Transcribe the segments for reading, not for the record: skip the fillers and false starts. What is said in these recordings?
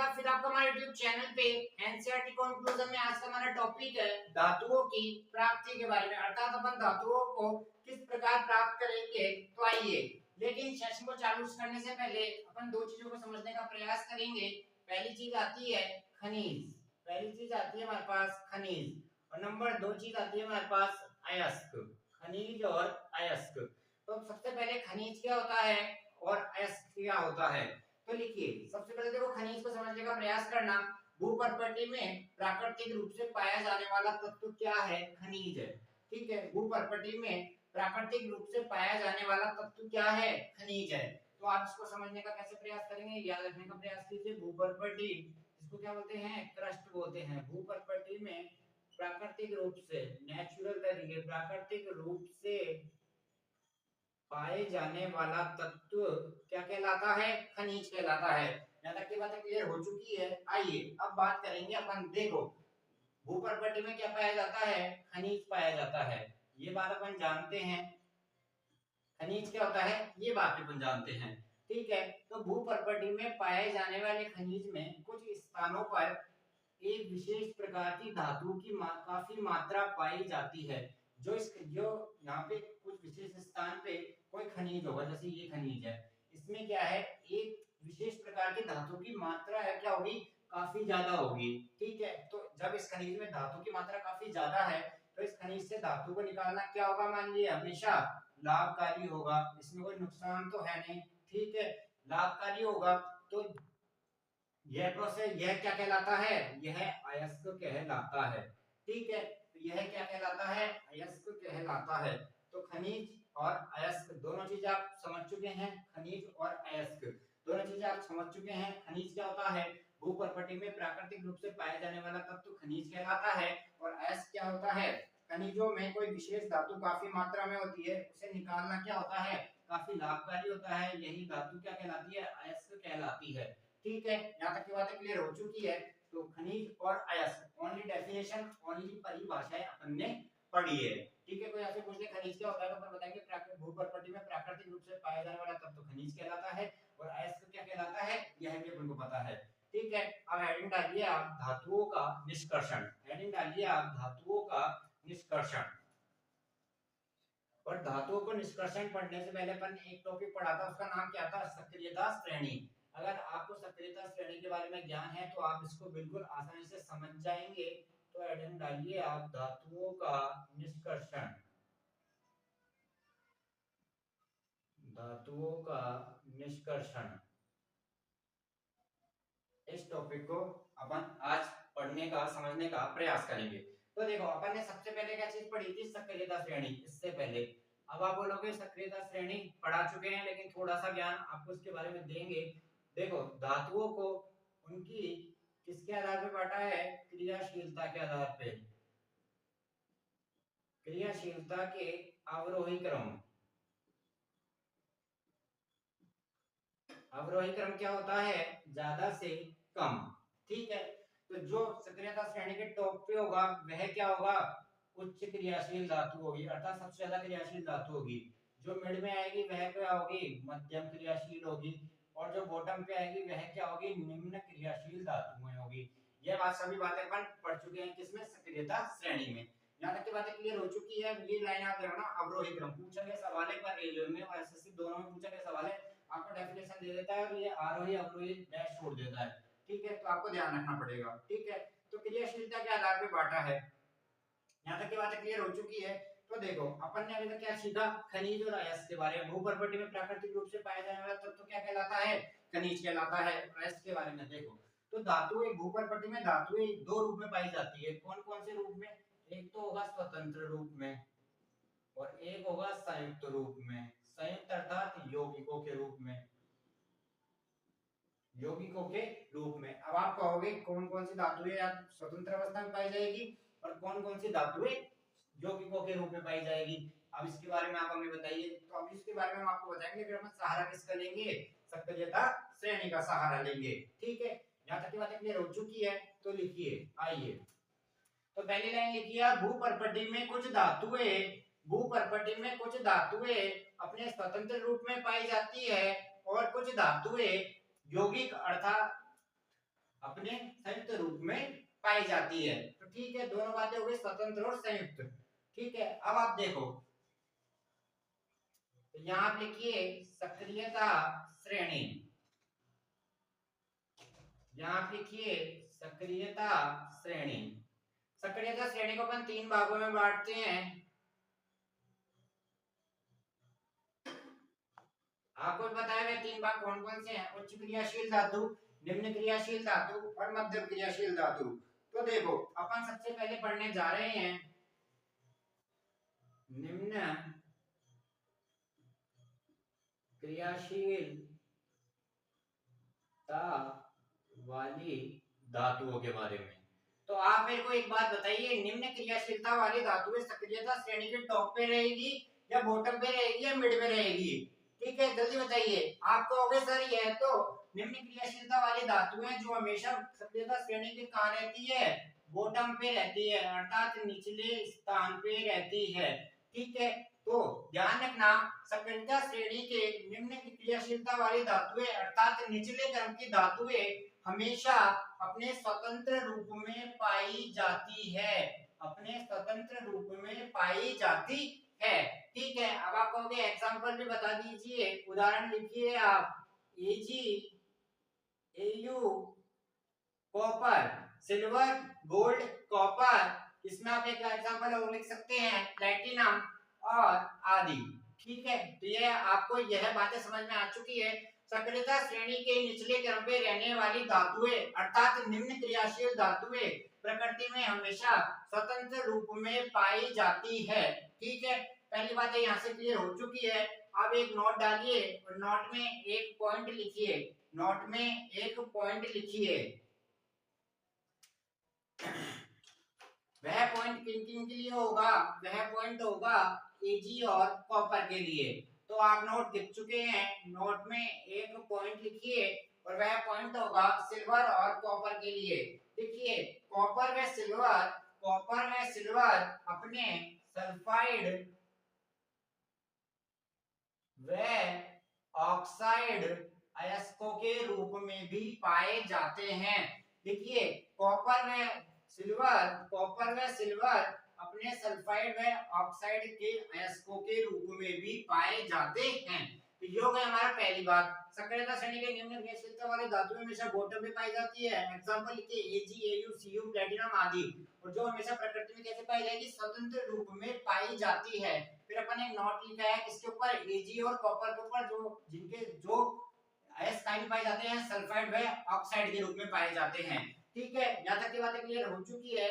बार फिर आपका हमारे YouTube चैनल पे एनसीईआरटी कंक्लूजन में आज का हमारा टॉपिक है धातुओं की प्राप्ति के बारे में, अर्थात अपन धातुओं को किस प्रकार प्राप्त करेंगे। तो आइए, लेकिन सेशन को चालू करने से पहले अपन दो चीजों को समझने का प्रयास करेंगे। पहली चीज आती है खनिज, पहली चीज आती है हमारे पास खनिज, और नंबर दो चीज आती है हमारे पास अयस्क, खनिज और अयस्क। तो सबसे पहले खनिज क्या होता है और अयस्क क्या होता है। तो लिखिए, सबसे पहले देखो खनिज को समझने का प्रयास करना। भूपर्पटी में प्राकृतिक रूप से पाया जाने वाला तत्व क्या है? खनिज है। ठीक है, भूपर्पटी में प्राकृतिक रूप से पाया जाने वाला तत्व क्या है? खनिज है। तो आप इसको समझने का कैसे प्रयास करेंगे, याद रखने का प्रयास कीजिए। भूपर्पटी, इसको क्या बोलते हैं? क्रस्ट बोलते हैं। भूपर्पटी में प्राकृतिक रूप से, नेचुरल तरीके, प्राकृतिक रूप से पाए जाने वाला तत्व क्या कहलाता है? खनिज कहलाता है। यहाँ तक की बातें क्लियर हो चुकी है। आइए अब बात करेंगे अपन। देखो, भूपर्पटी में क्या पाया जाता है? खनिज पाया जाता है, ये बात अपन जानते हैं। खनिज क्या होता है ये बात अपन जानते हैं। ठीक है, तो भूपर्पटी में पाए जाने वाले खनिज में कुछ स्थानों पर एक विशेष प्रकार की धातु की काफी मात्रा पाई जाती है। जो यहाँ पे कुछ विशेष स्थान पे कोई खनिज होगा, जैसे ये खनिज है, इसमें क्या है, एक विशेष प्रकार की धातु की मात्रा है, क्या होगी? काफी ज्यादा होगी। ठीक है, तो जब इस खनिज में धातु की मात्रा काफी ज्यादा है तो इस खनिज से धातु को निकालना क्या होगा? मान लीजिए हमेशा लाभकारी होगा, इसमें कोई नुकसान तो है नहीं। ठीक है, लाभकारी होगा। तो यह प्रोसेस, यह क्या कहलाता है? यह अयस्क कहलाता है। ठीक है, तो यह क्या कहलाता है? अयस्क कहलाता है। तो खनिज और अयस्क दोनों चीजें आप समझ चुके हैं। खनिज और अयस्क दोनों चीजें आप समझ चुके हैं। खनिज क्या होता है? भूपर्पटी में प्राकृतिक रूप से पाया जाने वाला तत्व खनिज कहलाता है। और अयस्क क्या होता है? खनिजों में कोई विशेष धातु काफी मात्रा में होती है, उसे निकालना क्या होता है? काफी लाभकारी होता है। यही धातु क्या कहलाती है? अयस्क कहलाती है। ठीक है, यहाँ तक की बातें क्लियर हो चुकी है। तो खनिज और अयस्क ओनली डेफिनेशन, ओनली परिभाषाएं अपन ने पढ़ी है। ठीक है, कोई आपसे पूछ ले खनिज क्या होता है तो अपन बताएंगे प्राकृतिक भूपर्पटी में प्राकृतिक रूप से पाया जाने वाला तत्व खनिज कहलाता है। और अयस्क क्या कहलाता है यह भी अपन को पता है। ठीक है, अब हेडिंग डालिए आप धातुओं का निष्कर्षण। हेडिंग डालिए आप धातुओं का निष्कर्षण। और धातुओं को निष्कर्षण पढ़ने से पहले अपन एक टॉपिक पढ़ा था, उसका नाम क्या था? सक्रियता श्रेणी। अगर आपको सक्रियता श्रेणी के बारे में ज्ञान है तो आप इसको बिल्कुल आसानी से समझ जाएंगे। तो हेडिंग डालिए आप धातुओं का निष्कर्षण। धातुओं का निष्कर्षण, इस टॉपिक को अपन आज पढ़ने का, समझने का प्रयास करेंगे। तो देखो, अपन ने सबसे पहले क्या चीज पढ़ी थी? सक्रियता श्रेणी। इससे पहले अब आप बोलोगे सक्रियता श्रेणी पढ़ा चुके हैं, लेकिन थोड़ा सा ज्ञान आपको इसके बारे में देंगे। देखो, धातुओं को उनकी किसके आधार पे बांटा है? क्रियाशीलता के आधार पे। क्रियाशीलता के अवरोही क्रम। अवरोही क्रम क्या होता है? ज्यादा से कम। ठीक है, तो जो सक्रियता श्रेणी के टॉप पे होगा वह क्या होगा? उच्च क्रियाशील धातु होगी, अर्थात सबसे ज्यादा क्रियाशील धातु होगी। जो मिड में आएगी वह क्या होगी? मध्यम क्रियाशील होगी। और जो बॉटम पे आएगी वह क्या होगी? निम्न क्रियाशील धातुएं होगी। यह बात, सभी बातें अपन पढ़ चुके हैं किसमें? सक्रियता श्रेणी में। यहाँ तक की बातें क्लियर हो चुकी है। ये लाइन आप देखना, अवरोही क्रम पूछा गया सवाल है, पर रेलवे में और एसएससी दोनों में पूछा गया सवाल है। आपको डेफिनेशन दे देता है और ये आरोही अवरोही डैश छोड़ देता है। ठीक है, तो आपको ध्यान रखना पड़ेगा। ठीक है, तो क्रियाशीलता के आधार पे बांटा है। यहाँ तक की बातें क्लियर हो चुकी है। तो देखो, अपन ने अभी तक क्या सीखा? खनिज और अयस्क के बारे में। भूपर्पटी में प्राकृतिक रूप से पाया जाने वाला तत्व क्या कहलाता है? खनिज कहलाता है। अयस्क के बारे में देखो, तो धातुएं भूपर्पटी में धातुएं दो रूप में पाई जाती है। कौन कौन से रूप में? एक तो होगा स्वतंत्र रूप में और एक होगा संयुक्त रूप में। संयुक्त अर्थात यौगिकों के रूप में। यौगिकों के रूप में। अब आप कहोगे कौन कौन सी धातुएं स्वतंत्र अवस्था में पाई जाएगी और कौन कौन सी धातुएं यौगिकों के रूप में पाई जाएगी? अब इसके बारे में आप हमें बताइए। तो अब इसके बारे में हम आपको बताएंगे, फिर हम सहारा किसका लेंगे? सक्रियता श्रेणी का सहारा लेंगे। ठीक है, यहाँ तक की बातें क्लियर हो चुकी है। तो लिखिए, आइए, तो पहली लाइन लिखिए, भूपर्पटी में कुछ धातुएं, भूपर्पटी में कुछ धातुएं अपने स्वतंत्र रूप में पाई जाती है और कुछ धातुएं यौगिक अर्थात अपने संयुक्त रूप में पाई जाती है। तो ठीक है, दोनों बातें हो गई, स्वतंत्र और संयुक्त। ठीक है, अब आप देखो तो यहाँ आप लिखिए सक्रियता श्रेणी। यहाँ आप लिखिए सक्रियता श्रेणी। सक्रियता श्रेणी को अपन 3 भागों में बांटते हैं। आपको बताया गया 3 भाग कौन कौन से हैं? उच्च क्रियाशील धातु, निम्न क्रियाशील धातु और मध्यम क्रियाशील धातु। तो देखो अपन सबसे पहले पढ़ने जा रहे हैं निम्न क्रियाशीलता वाली धातुओं के बारे में। तो आप मेरे को एक बात बताइए, निम्न क्रियाशीलता वाली धातुएं सक्रियता श्रेणी के टॉप पे रहेगी या बॉटम पे रहेगी या मिड में रहेगी? ठीक है, जल्दी बताइए। आप कहोगे सर यह तो निम्न क्रियाशीलता वाली धातुएं जो हमेशा सक्रियता श्रेणी के कहां रहती है? बॉटम पे रहती है, अर्थात निचले स्थान पे रहती है। ठीक है, तो ध्यान रखना सक्रियता श्रेणी के निम्न क्रियाशीलता वाली धातुएं अर्थात निचले क्रम की धातुएं हमेशा अपने स्वतंत्र रूप में पाई जाती है, अपने स्वतंत्र रूप में पाई जाती है। ठीक है, अब आप कहोगे एग्जांपल भी बता दीजिए, उदाहरण लिखिए आप। Ag, Au, copper, silver, gold, copper. इसमें आप एक एग्जांपल और लिख सकते हैं प्लैटिनम और आदि। ठीक है, तो ये आपको यह बातें समझ में आ चुकी है। सक्रियता श्रेणी के निचले क्रम पे रहने वाली धातुएं अर्थात निम्न क्रियाशील धातुएं प्रकृति में हमेशा स्वतंत्र रूप में पाई जाती है। ठीक है, पहली बात है यहाँ से क्लियर हो चुकी है। अब एक नोट डालिए और नोट में एक पॉइंट लिखिए, नोट में एक पॉइंट लिखिए। वह पॉइंट किन किन के लिए होगा? वह पॉइंट होगा एजी और कॉपर के लिए। तो आप नोट लिख चुके हैं, नोट में एक पॉइंट लिखिए और वह पॉइंट होगा सिल्वर और कॉपर के लिए। देखिए कॉपर व सिल्वर, कॉपर व सिल्वर अपने सल्फाइड व ऑक्साइड अयस्कों के रूप में भी पाए जाते हैं। देखिए कॉपर व सिल्वर अपने सल्फाइड व ऑक्साइड के अयस्कों के रूप में भी पाए जाते हैं। तो ये हो गया हमारा पहली बात। सक्रियता श्रेणी के निम्न क्रियाशीलता वाली धातुएं हमेशा बॉटम में पाई जाती है। एग्जांपल लिखिए Ag, Au, Cu, प्लैटिनम आदि। और जो हमेशा प्रकृति में कैसे पाई जाएगी? स्वतंत्र रूप में पाई जाती है। फिर अपन एक नोट लिखा है किसके ऊपर? Ag और कॉपर के ऊपर, जो जिनके जो अयस्क पाए जाते हैं सल्फाइड व ऑक्साइड के रूप में पाए जाते हैं। ठीक है, यहाँ तक की बातें क्लियर हो चुकी है।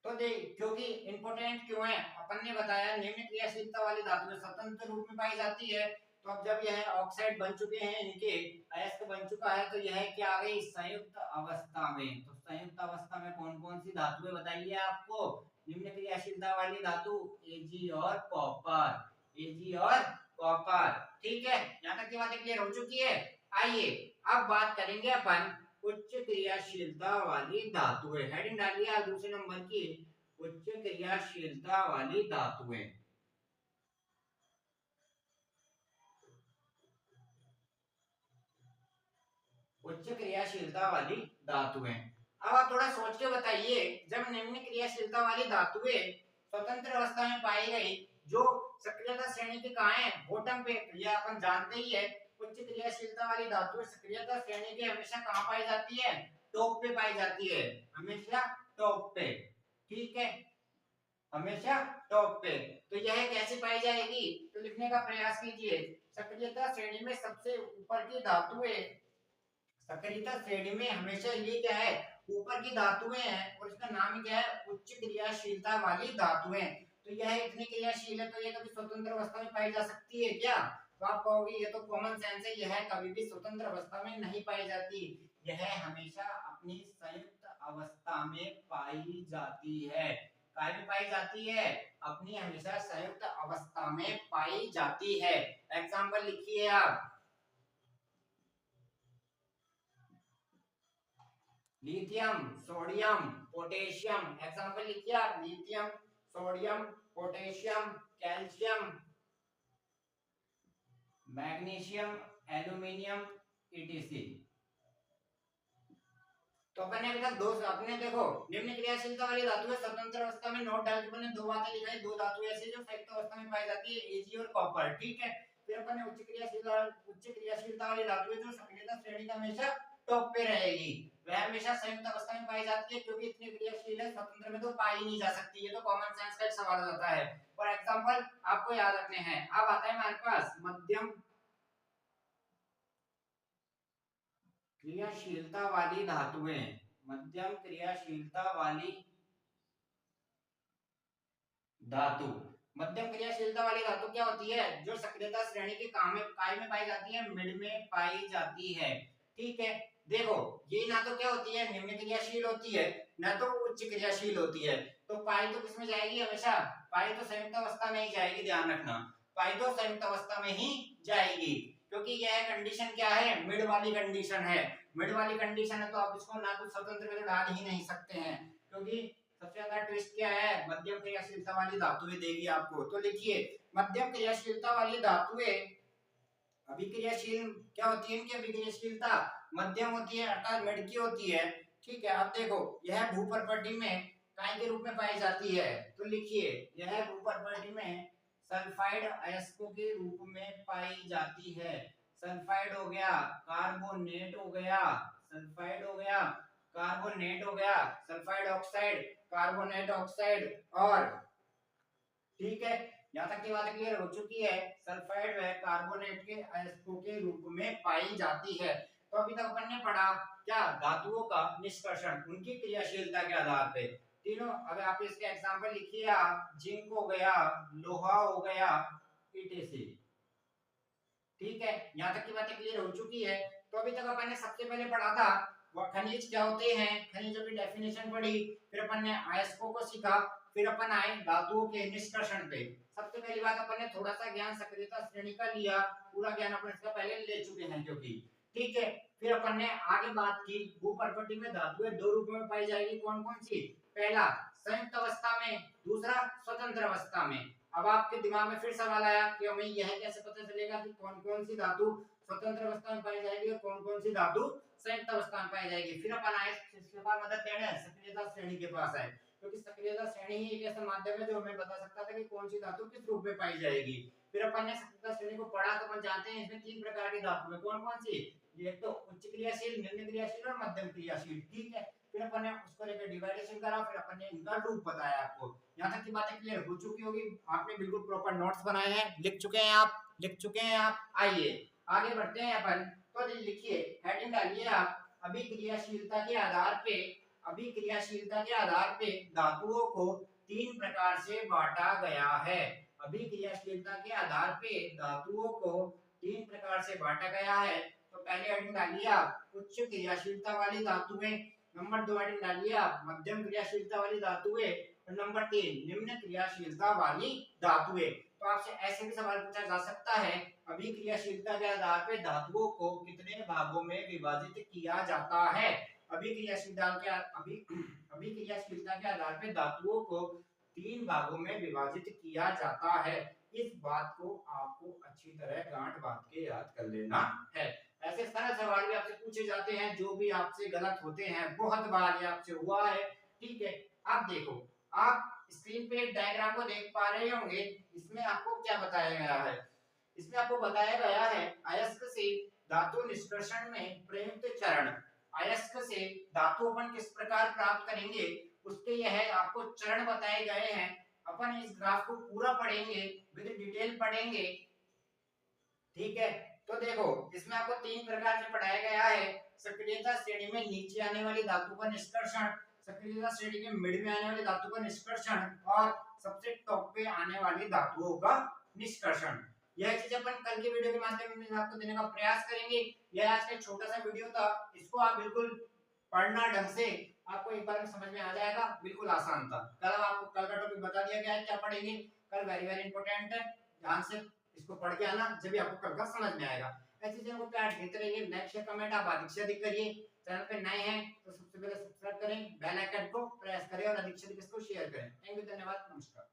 तो देख क्योंकि इंपोर्टेंट क्यों है, अपन ने बताया निम्न क्रियाशीलता वाली धातुएं स्वतंत्र रूप में पाई जाती है। तो अब जब यह ऑक्साइड बन चुके हैं, इनके अयस्क बन चुका है, तो यह क्या आ गई? संयुक्त अवस्था में। तो संयुक्त अवस्था में कौन कौन सी धातुएं बताइए आपको? निम्न क्रियाशीलता वाली धातु Ag और कॉपर, Ag और कॉपर। ठीक है, यहाँ तक की बातें क्लियर हो चुकी है। आइए अब बात करेंगे अपन उच्च क्रियाशीलता वाली धातुएं। हेडिंग डालिए दूसरे नंबर की, उच्च क्रियाशीलता वाली धातुएं। उच्च क्रियाशीलता वाली धातुएं। अब आप थोड़ा सोच के बताइए, जब निम्न क्रियाशीलता वाली धातुएं स्वतंत्र अवस्था में पाई गई, जो सक्रियता श्रेणी के कहां है? बॉटम पे। यह अपन जानते ही है, उच्च क्रियाशीलता वाली धातुएं सक्रियता श्रेणी के हमेशा कहां पाई जाती है? टॉप पे पाई जाती है, हमेशा टॉप पे। ठीक है, हमेशा टॉप पे। तो यह कैसे पाई जाएगी? तो लिखने का प्रयास कीजिए। सक्रियता श्रेणी में सबसे ऊपर की धातुएं, सक्रियता श्रेणी में हमेशा ये क्या है? ऊपर की धातुएं हैं और इसका नाम क्या है? उच्च क्रियाशीलता वाली धातुएं। तो यह इतनी क्रियाशील है, तो यह कभी स्वतंत्र अवस्था में पाई जा सकती है क्या? तो आप कहोगे ये तो कॉमन सेंस है, यह कभी भी स्वतंत्र अवस्था में नहीं पाई जाती। यह हमेशा अपनी संयुक्त अवस्था में पाई जाती है। कहाँ में पाई जाती है? अपनी हमेशा संयुक्त अवस्था में पाई जाती है। एग्जाम्पल लिखिए आप। Lithium, sodium, potassium. एग्जांपल लिखिए आप। Lithium, sodium, potassium, calcium, magnesium, aluminium, etc. तो अपन ने अभी तक दो अपने देखो निम्न क्रियाशीलता वाली धातु है स्वतंत्र अवस्था में नोट डाल के अपन ने दो बातें लिखाई, दो धातु ऐसी जो संयुक्त अवस्था में पाई जाती है Ag और कॉपर, ठीक है। फिर अपन ने उच्च क्रियाशीलता वाली धातु है जो सक्रियता श्रेणी का हमेशा टॉप पे रहेगी, वह हमेशा संयुक्त अवस्था में पाई जाती है क्योंकि इतनी क्रियाशील है, स्वतंत्र में तो पाई नहीं जा सकती। ये तो कॉमन सेंस का एक सवाल हो जाता है। फॉर एग्जांपल आपको याद रखने हैं। अब आता है हमारे पास मध्यम क्रियाशीलता वाली धातुएं, मध्यम क्रियाशीलता वाली धातु। मध्यम क्रियाशीलता वाली धातु क्या होती है? जो सक्रियता श्रेणी के काय में पाई जाती है, मिड में पाई जाती है, ठीक है। देखो ये ना तो क्या होती है, निम्न क्रियाशील होती है, ना तो उच्च क्रियाशील होती है। तो पाई तो किसमें जाएगी हमेशा? पाई तो संयुक्त अवस्था में ही जाएगी, ध्यान रखना। पाई तो संयुक्त अवस्था में ही जाएगी क्योंकि यह कंडीशन क्या है? मिड वाली कंडीशन है। मिड वाली कंडीशन है तो आप इसको ना तो स्वतंत्र में तो डाल ही नहीं सकते हैं क्योंकि सबसे ज्यादा ट्विस्ट क्या है? मध्यम क्रियाशीलता वाली धातुएं देगी आपको। तो लिखिए मध्यम क्रियाशीलता वाली धातुएं अभिक्रियाशील क्या होती है? इनकी अभिक्रियाशीलता मध्यम होती है अर्थात मिड की होती है, ठीक है। अब देखो यह भूप्रॉपर्टी में काय के रूप में पाई जाती है, तो लिखिए यह भूप्रॉपर्टी में सल्फाइड अयस्कों के रूप में पाई जाती है। सल्फाइड हो गया, कार्बोनेट हो गया, सल्फाइड हो गया, कार्बोनेट हो गया, सल्फाइड ऑक्साइड, कार्बोनेट ऑक्साइड, और ठीक है यहाँ तक की बात क्लियर हो चुकी है। सल्फाइड व कार्बोनेट के अयस्कों के रूप में पाई जाती है। तो अभी तक अपन ने पढ़ा क्या? धातुओं का निष्कर्षण उनकी क्रियाशीलता के आधार पे। तीनों अगर आप इसके एग्जांपल लिखिए, आप जिंक हो गया, लोहा हो गया, ईटीसी, ठीक है। यहाँ तक की बातें क्लियर हो चुकी है। तो अभी तक अपन ने सबसे पहले पढ़ा था वो खनिज क्या होते हैं, खनिजों की डेफिनेशन पढ़ी, फिर अपन ने अयस्कों को सीखा, फिर अपन आए धातुओं के निष्कर्षण पे। सबसे पहली बात अपन ने थोड़ा सा ज्ञान सक्रियता श्रेणी का लिया, पूरा ज्ञान अपन इसका पहले ले चुके हैं क्योंकि, ठीक है। फिर अपन ने आगे बात की भूप्रॉपर्टी में धातुएं दो रूपों में पाई जाएगी, कौन कौन सी? पहला संयुक्त अवस्था में, दूसरा स्वतंत्र अवस्था में। अब आपके दिमाग में फिर सवाल आया कि हमें यह कैसे पता चलेगा कि कौन कौन सी धातु स्वतंत्र अवस्था में पाई जाएगी और कौन कौन सी धातु संयुक्त अवस्था में पाई जाएगी। फिर अपन आए इसके बाद मदद लेने सक्रियता श्रेणी के पास आए क्योंकि सक्रियता श्रेणी ही एक ऐसा माध्यम है जो हमें बता सकता था कि कौन सी धातु किस रूप में पाई जाएगी। फिर अपन ने सक्रियता श्रेणी को पढ़ा तो अपन जानते हैं इसमें तीन प्रकार की धातु है, कौन कौन सी? एक तो उच्च क्रियाशील, निम्न क्रियाशील और मध्यम क्रियाशील, ठीक है। फिर अपन ने उसको लेकर डिवाइडेशन करा, फिर अपन ने इनका रूप बताया आपको। यहाँ तक की बातें क्लियर हो चुकी होगी, आपने बिल्कुल प्रॉपर नोट्स बनाए हैं, लिख चुके हैं आप, लिख चुके हैं आप। आइए आगे बढ़ते हैं अपन। तो लिखिए हेडिंग डालिए आप, अभिक्रियाशीलता के आधार पे, अभिक्रियाशीलता के आधार पे धातुओं को तीन प्रकार से बांटा गया है। अभिक्रियाशीलता के आधार पे धातुओं को तीन प्रकार से बांटा गया है। तो पहले हेडिंग डालिए आप उच्च क्रियाशीलता वाली धातुएं, नंबर 2 हेडिंग डालिए आप मध्यम क्रियाशीलता वाली धातुएं, और नंबर 3 निम्न क्रियाशीलता वाली धातुएं। तो आपसे ऐसे भी सवाल पूछा जा सकता है अभिक्रियाशीलता के आधार पे धातुओं को कितने भागों में विभाजित किया जाता है? अभिक्रियाशीलता के आधार पे धातुओं को तीन भागों में विभाजित किया जाता है। इस बात को आपको अच्छी तरह गांठ बांध के याद कर लेना है। ऐसे सारे सवाल भी आपसे पूछे जाते हैं जो भी आपसे गलत होते हैं, बहुत बार ये आपसे हुआ है, ठीक है। आप देखो, आप स्क्रीन पे डायग्राम को देख पा रहे होंगे, इसमें आपको क्या बताया गया है? इसमें आपको बताया गया है अयस्क से धातु निष्कर्षण में प्रयुक्त चरण। अयस्क से धातु अपन किस प्रकार प्राप्त करेंगे उसके यह आपको चरण बताए गए हैं। अपन इस ग्राफ को पूरा पढ़ेंगे, विद डिटेल पढ़ेंगे, ठीक है। तो देखो इसमें आपको तीन प्रकार से पढ़ाया गया है। सक्रियता श्रेणी में नीचे आने वाली धातु का निष्कर्षण, सक्रियता श्रेणी के मिड में आने वाली धातु का निष्कर्षण, और सबसे टॉप पे आने वाली धातुओं का निष्कर्षण। यह चीज अपन कल के वीडियो के माध्यम में आपको देने का प्रयास करेंगे। यह आज का छोटा सा वीडियो था, इसको आप बिल्कुल पढ़ना ढंग से, आपको एक बार में समझ में आ जाएगा, बिल्कुल आसान था। कल आपको कल का टॉपिक बता दिया गया है क्या पढ़ेंगे कल, वेरी वेरी इंपॉर्टेंट है, ध्यान से इसको पढ़ के आना, जब भी आपको कल का समझ में आएगा। ऐसे चीजों को प्यार देते रहिए, लाइक शेयर कमेंट आप अधिक से अधिक करिए। चैनल पे नए हैं तो सबसे पहले सब्सक्राइब करें, बेल आइकन को प्रेस करें और अधिक से अधिक इसको शेयर करें। थैंक यू, धन्यवाद, नमस्कार।